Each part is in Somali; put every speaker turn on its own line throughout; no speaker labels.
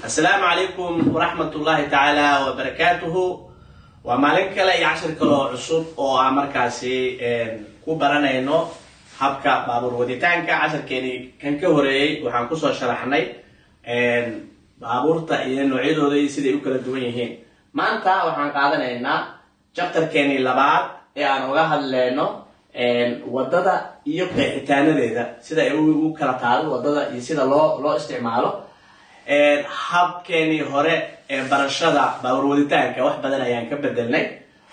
السلام عليكم ورحمة الله تعالى وبركاته. ومالين كلا يعشر كلا عصب أو عمر كاسي كوبرنا إنه حبكة بابور وديتان كعشر كني كان كهري وحنقصه شرحناي بابور تأيين نوعيد ودي سيد يكل الدنيا ما أنت وحنقعدنا إنه chapter كني لبعض يعني وجه لأنه وضد يبقى حتانة ده سيد يقول كلا تعال وضد يصير الله استعماله habkeenii hore barashada baawarwaditaanka wax badan ayaan ka bedelnay.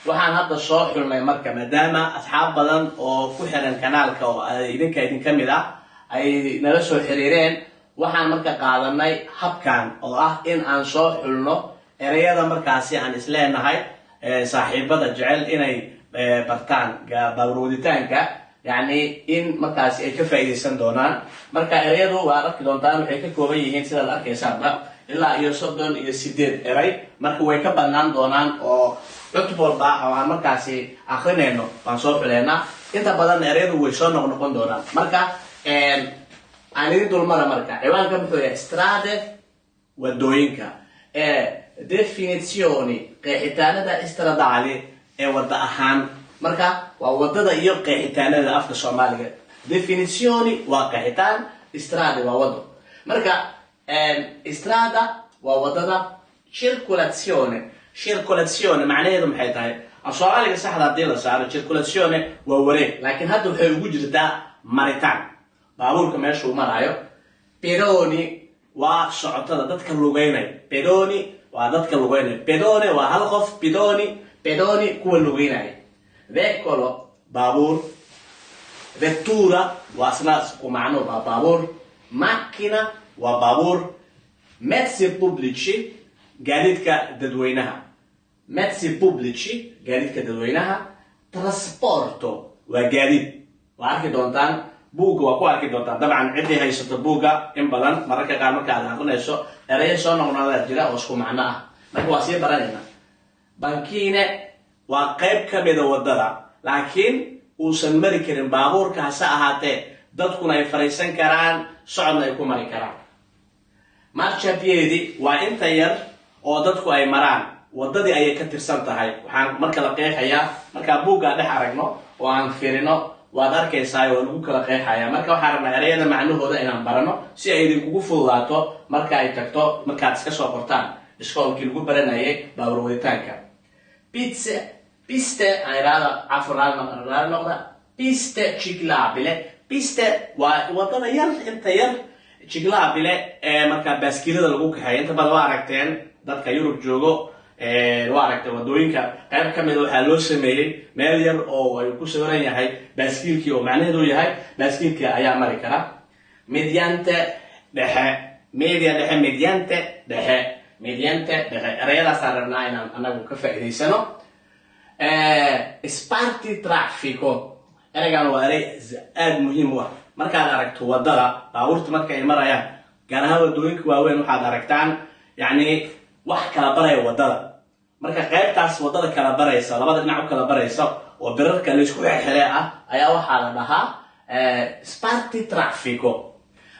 Waxaan hadda soo xulnay marka maadaama asxaab badan oo ku xiran kanaalka oo idinka mid ah ay nala soo xiriireen, waxaan marka qaadanay habkan oo ah in aan soo xulno erayada markaasi aan isleenahay saaxiibada jecel inay bartaan baawarwaditaanka يعني إن مركز كفايدين دونان مركز إريدو وارك دونتان وحكي كوبيين سيد الأركي سابنا إلا يصدون يسيدين إري مركز ويكبرنان دونان أو يكتبوا الباع أو مركز آخرينه فنصوف لنا إنت بدل إريدو ويشون ونكون دونان مركز أنا دول مركز إيوان كم تقول استرادة ودوينكا definizioni قيحتانة دا استرادة عليه ودا أهم marka waa wadada iyo qeexitaanada afka Soomaaliga. Definizioni waa qeexitaan, strada waa wado. Marka strada waa wadada, circolazione macnaheedu maxay tahay? Soomaaliga saxda hadii la saaro circolazione waa wareeg, laakiin hadda waxay ugu jirtaa maritaan. Baabuurka meesha uu marayo. Pedoni waa socotada dadka lugeynay. Pedoni waa dadka lugeynay. Pedone waa hal qof, pedoni kuwa lugeynay. Veicolo, babur, vettura, wasnas comano babur, macchina, wa babur, mezzi pubblici, gaadiidka dadweynaha. Mezzi pubblici, gaadiidka dadweynaha, trasporto, waa gaadiid. Waa arki doontaan buuga waa ku arki doontaan. Dabcan cidii haysato buuga in badan mararka qaar marka aad aqoonayso erayo soo noqnoqda jira oo isku macno ah. Marka waa sii baranayna. Bankiine waa qayb ka mid ah wadada, laakiin uusan mari karin baabuurka hase ahaatee dadkuna ay fariisan karaan, socodna ay ku mari karaan. Marciapiedi waa inta yar oo dadku ay maraan, wadadii ayay ka tirsan tahay. Waxaan marka la qeexayaa marka buugga dhex aragno oo aan fiirino waad arkaysaa oo lagu kala qeexayaa. Marka waxaan rabnaa erayada macnahooda inaan barano si ay idinkugu fududaato marka ay tagto markaad iska soo qortaan iskoolkii lagu baranayay baawarwaditaanka. Piste piste ciclabile. Piste waa wadada yar inta yar, ciclabile marka baaskiilada lagu kaxeeyo. Inta badan waa aragteen dadka Yurub joogo waa aragteen wadooyinka qayb ka mid ah waxaa loo sameeyay meel yar oo ay ku sawiran yahay baaskiilkii oo macnaheedu yahay baaskiilkii ayaa mari kara. Mediante dhexe, mediante dhexe erayadaas aan rabnaa inaan anagu ka faa'iidaysano. Sparti traffico eraygan waa eray aad muhiim u ah. Markaad aragto wadada baabuurta marka ay marayaan gaar ahaan wadooyinka waaweyn waxaad aragtaan yani wax kala baraya wadada. Marka qaybtaas wadada kala baraysa, labada dhinac u kala baraysa oo birarka la isku xirxirey ah ayaa waxaa la dhahaa sparti traffico.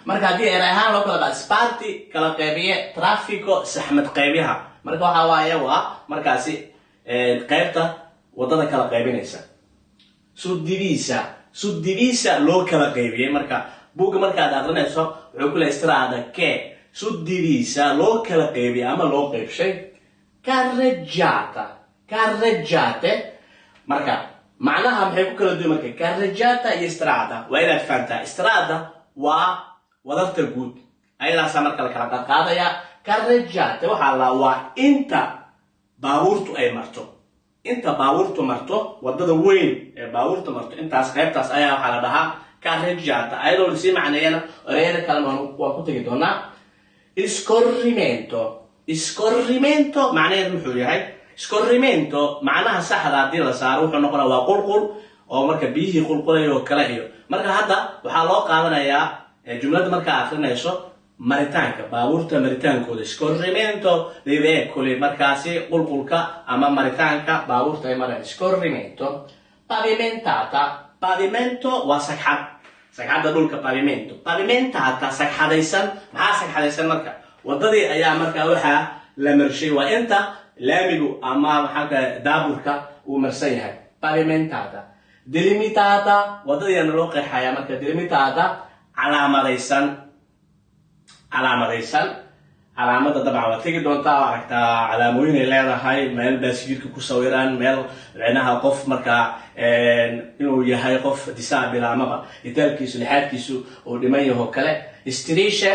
marka hadii eray ahaan loo kala qaado sparti kala qaybiye, traffico saxmad qaybiyaha. marka waxa waaye waa markaasi qaybta wadada kala qaybinaysa. Suddivisa loo kala qaybiyay. Marka buuga markaad aqrinayso wuxuu ku leeyahay strada che suddivisa loo kala qaybiyay ama loo qaybshay. Carreggiate marka macnaha maxay ku kala duwan marka carreggiata iyo strada? waa inaad fahantaa. Strada waa wadarta guud, ayadaas marka la kala qaadaya. Carreggiate waxa la waa inta baabuurtu ay marto. inta baabuurtu marto wadada weyn ee baabuurtu marto intaas qaybtaas ayaa waxa la dhahaa carreggiata. ayadoo la sii macneeyana erayada kale waa ku tagi doonaa. Scorrimento macnaheedu muxuu yahay? Scorrimento macnaha saxda hadii la saaro wuxuu noqonaa waa qulqul oo marka biyihii qulqulayo kala iyo. marka hadda waxaa loo qaadanayaa jumlada marka akhrinayso maritaanka baabuurta maritaankooda. Scorrimento dei veicoli markaasi qulqulka ama maritaanka baabuurta ay maraan. Scorrimento. Pavimento waa sagxad, sagxadda dhulka. Pavimentata sagxadaysan. maxaa sagxadaysan marka? wadadii ayaa markaa waxaa la marshay waa inta laamigu ama maxaa daaburka uu marsan yahay pavimentata delimitata wadadiina loo qeexaya marka delimitata calaamadaysan calaamada dabcan waa tegi doontaa aragtaa calaamooyin ay leedahay meel baasjidka ku sawiran meel micnaha qof markaa inuu yahay qof disaabil amaba itaalkiisu lixaadkiisu uu dhiman yaho kale strisha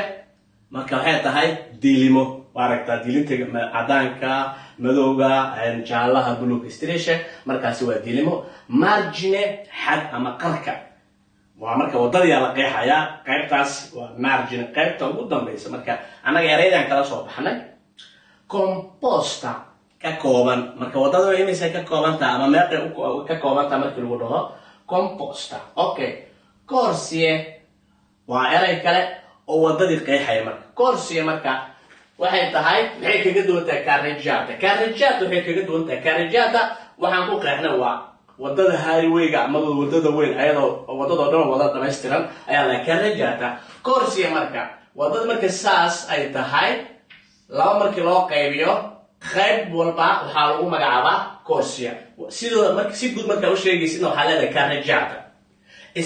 marka waxay tahay diilimo aragtaa diilinta cadaanka madowga jaalaha buluug strisha markaasi waa diilimo margine xad ama qarka waa marka wadadii la qeexaya qaybtaas waa margin qaybta ugu dambaysa marka anaga ereydan kala soo baxnay composta ka kooban marka wadada way inaysa ka koobanta ama meeqay ka koobanta markii lagu dhaho composta okay corsie waa erey kale oo wadadii qeexaya marka corsie marka waxay tahay maxay kaga duwantahay carreggiata waxay kaga duwantahay carreggiata waxaan ku qeexnay waa wadada highwayga ama wadada weyn ayadoo wadada dhan wada dhameystiran ayaa la carreggiata corsie marka wadada marka saas ay tahay laba markii loo qaybiyo qayb walba waxaa lagu magacaabaa corsie sidoo marka si guud marka u sheegaysid waxaa leedahay carreggiata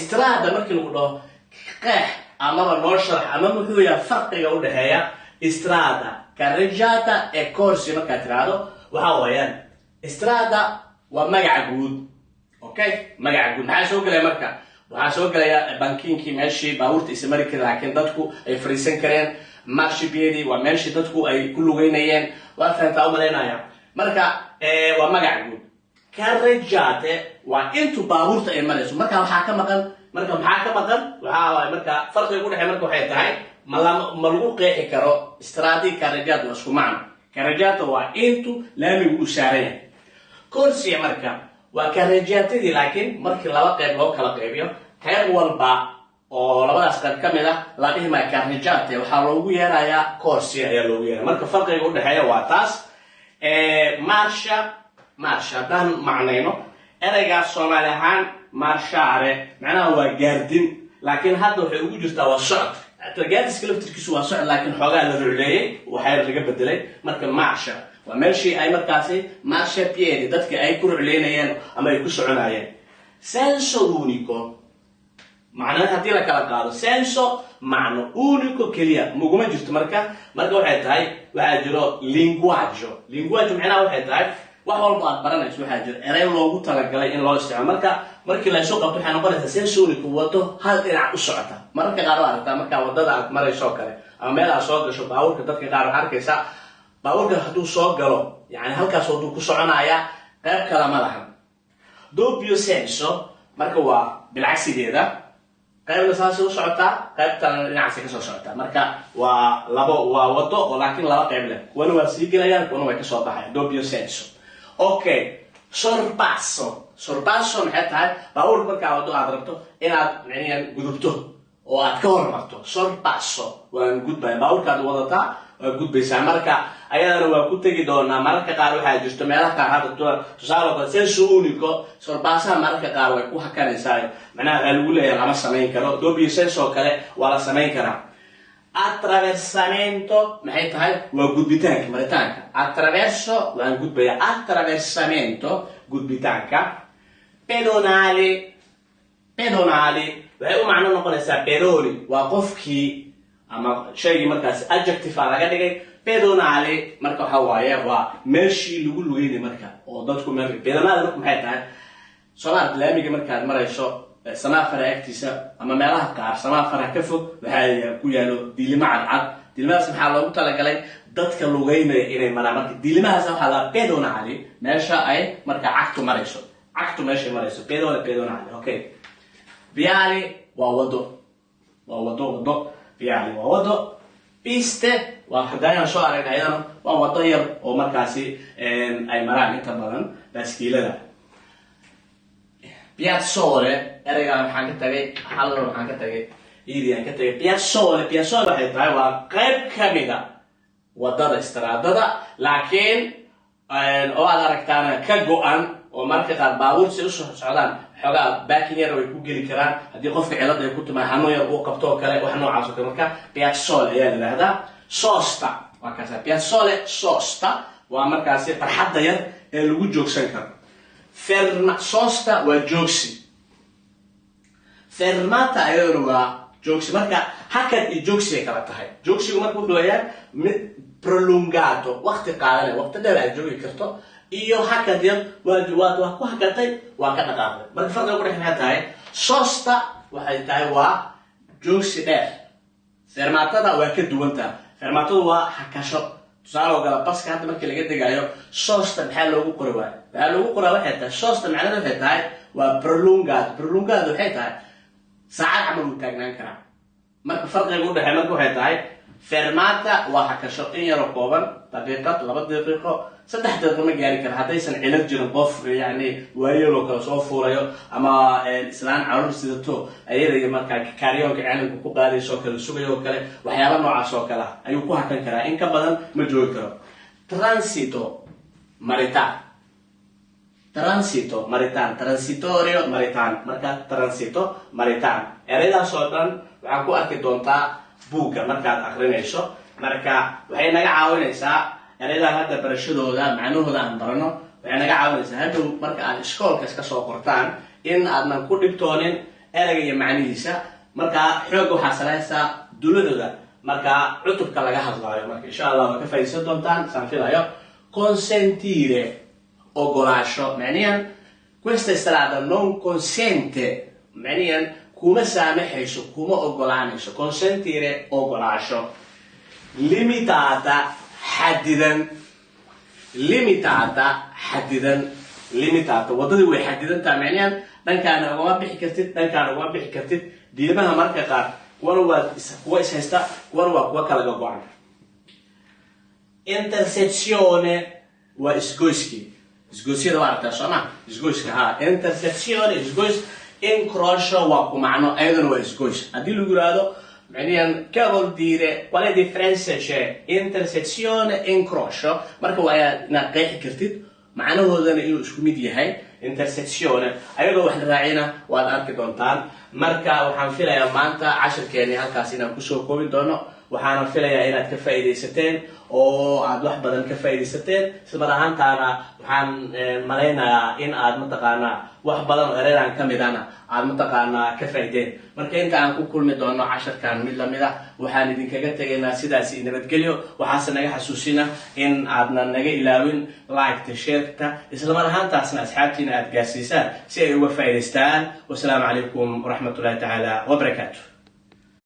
strada markii lagu dhaho qeex amaba noo sharax ama muxuu yahay farqiga u dhexeeya strada carreggiata ee corsie markaa tiraahdo waxaa weeyaan strada waa magaca guud okay magaca guud maxaa soo galaya marka waxaa soo galaya bankiinkii meeshii baabuurta ismari kara laakiin dadku ay fariisan kareen marshibyadii waa meeshii dadku ay ku lugeynayeen waa fahantaa u malaynaya marka waa magaca guud carreggiate waa intu baabuurta ay marayso marka waxaa ka maqan waxaa marka farqiga u dhexeeya marka waxay tahay ma lagu qeexi karo stradi carreggiata waa isku macno carreggiata waa intu laamigu u saaran yahay corsie marka waa carreggiatadii laakiin markii laba qayb loo kala qaybiyo qayb walba oo labadaas qayb ka mid ah la dhihi maayo carreggiate waxaa loogu yeerayaa corsie ayaa loogu yeeraya marka farqiga u dhexeeya waa taas marsha haddaan macnayno ereygaas soomaali ahaan marshare macnaha waa gaardin laakiin hadda waxay ugu jirtaa waa socod gaardiska laftirkiisu waa socod laakiin xoogaa la rucleeyey waxaa laga bedelay marka marsha waa meeshii ay markaasi marsha piedi dadka ay ku rucleynayeen ama ay ku soconayeen senso unico macnaha haddii la kala qaado senso macno unico keliya muguma jirto marka waxay tahay waxaa jiro linguaggio macnaha waxay tahay wax walba aad baranayso waxaa jiro erey loogu talagalay in loo isticmaalo markii la isu qabto waxay noqonaysaa senso unico wado hal dhinac u socota mararka qaar waa aragtaa markaa wadada aad marayso kale ama meel aad soo gasho baabuurka dadka qaar waxaa arkaysaa baabuurka hadduu soo galo yani halkaas waduu ku soconaya qayb kale ma lahan doppio senso marka waa bilcagsigeeda qaybna saasay u socotaa qayb kalena dhinacaasay kasoo socotaa marka waa wado oo laakiin laba qayb leh kuwana waa sii gelayaan kuwana way kasoo baxayan doppio senso okay sorpasso maxay tahay baabuurka markaa wado aad rabto inaad micniyan gudubto oo aad ka hormarto sorpasso waan gudbaya baabuurkaad wadataa waa gudbaysaa marka ayadana waa ku tegi doonaa mararka qaar waxaa jirto meelaha qaar hadda tusaale kale senso unico sorpassaha mararka qaar way ku hakanaysaa macnaha waxaa lagu leeyahay lama samayn karo doppio senso kale waa la samayn karaa attraversamento maxay tahay waa gudbitaanka maritaanka attraverso waan gudbaya attraversamento gudbitaanka pedonali waxay u macno noqonaysaa pedoni waa qofkii ama shaygii markaas adjective laga dhigay pedonali marka waxa waaye waa meeshii lagu lugeynay marka oo dadku pedonali marka maxay tahay Soomaaliya laamiga markaad marayso samaafara agtiisa ama meelaha qaar samaafara ka fog waxaa ku yaalo diilimo cadcad diilimahaas maxaa loogu talagalay dadka lugeynaya inay maraan marka diilimahaas waxaa la pedonali meesha ay marka cagtu marayso meeshay marayso pedonali okay viale waa wado viale waa wado piste waa hadaan soo aragnay ayadana waa wado yar oo markaasi ay maraan inta badan baaskiilada piazzole ereyga waxaan ka tagay piazzole waxay tahay waa qayb kamida wadada istiraadada laakiin oo aad aragtaana ka go-an oo marka qaar baabuur si u socdaan xogaa baakin yar way ku geli karaan haddii qofka cilada ay ku timaa hanuun yar uu qabto oo kale wax noocaas oo kale marka piazzole ayaa la yidhaahdaa sosta وكذا piazzole sosta ومركزي فرحة ير الوجوك سنكر sosta وجوكسي fermata أيروا جوكسي مركا هكذا الجوكسي كرتها جوكسي ومركو دويا prolungato وقت قادة وقت ده الجوكي كرتو iyo hakadiyad waajibaad wax ku hakatay waa ka dhaqaaqay marka farqiga ku dhexeeya tahay sosta waxay tahay waa joogsi dheer fermatada waa ka duwanta fermatada waa hakasho tusaale kale baska hadda markii laga degayo sosta maxaa loogu qoray waxaa loogu qoray waxay tahay sosta macnaheedu waxay tahay waa prolongado waxay tahay saacad camal uu taagnaan karaa marka farqiga u dhexeeya marka waxay tahay fermata waa hakasho in yar oo kooban daqiiqad 2 daqiiqo 3 daqiiqo ma gaari kara haddaysan cilad jirin qof yani waayelo kala soo fuulayo ama islaan carruur sidato ayay markaa kaaryoonka caalamka ku qaadayso kala sugayo kale waxyaabo noocaas oo kale ayuu ku hakan karaa in ka badan ma joogi karo transito maritan transitorio maritan marka transito maritan eraydaas oo dhan waxaa ku arki doontaa buugga markaad akhrinayso marka waxay naga caawinaysaa eraydan hadda barashadooda macnahooda aan barano waxay naga caawinaysaa hadhow marka aad iskoolka iska soo qortaan in aadnan ku dhibtoonin erayga iyo macnihiisa marka xoogga waxaa salaysaa duladooda marka cutubka laga hadlaayo marka insha allah waa ka faa'iidaysan doontaan saan filayo consentire ogolaasho macniyan questa strada non consente macniyan kuma saamaxayso kuma ogolaanayso consentire ogolaasho limitata حددا wadadii way xadidantaa macnaheedu dhankaana ugama bixi kartid diimaha marka qaar kuwa is haysta kuwa waa kala go'an intersezione waa isgoysyada waa aragtaa sooma isgoyska intersezione isgoys incrocio waa ku macno ayadana waa isgoys haddii lagu yiraahdo macnaheedu ka vuol dire quale differenza c'è intersezione incrocio marka waa inaad qeexi kartid macnahoodana inuu isku mid yahay intersezione ayadoo wax raacina waad arki doontaan marka waxaan filayaa maanta casharkeeni halkaas inaan kusoo koobi doono waxaan filayaa inaad ka faa'iideysateen oo aad wax badan ka faa'iideysateen isla ahaantaana waxaan maleynayaa in aad mataqaanaa wax badan oo eraydan ka midana aad mataqaanaa ka faa'iideen marka inta aan ku kulmi doono casharkan mid lamid ah waxaan idinkaga tegaynaa sidaas nabadgelyo waxaase naga xasuusina in aadna naga ilaawin like-ta share-ta isla ahaantaasna asxaabtiina aad gaarsiisaan si ay uga faa'iideystaan wasalaamu calaykum waraxmatullaahi tacaala wabarakaatuh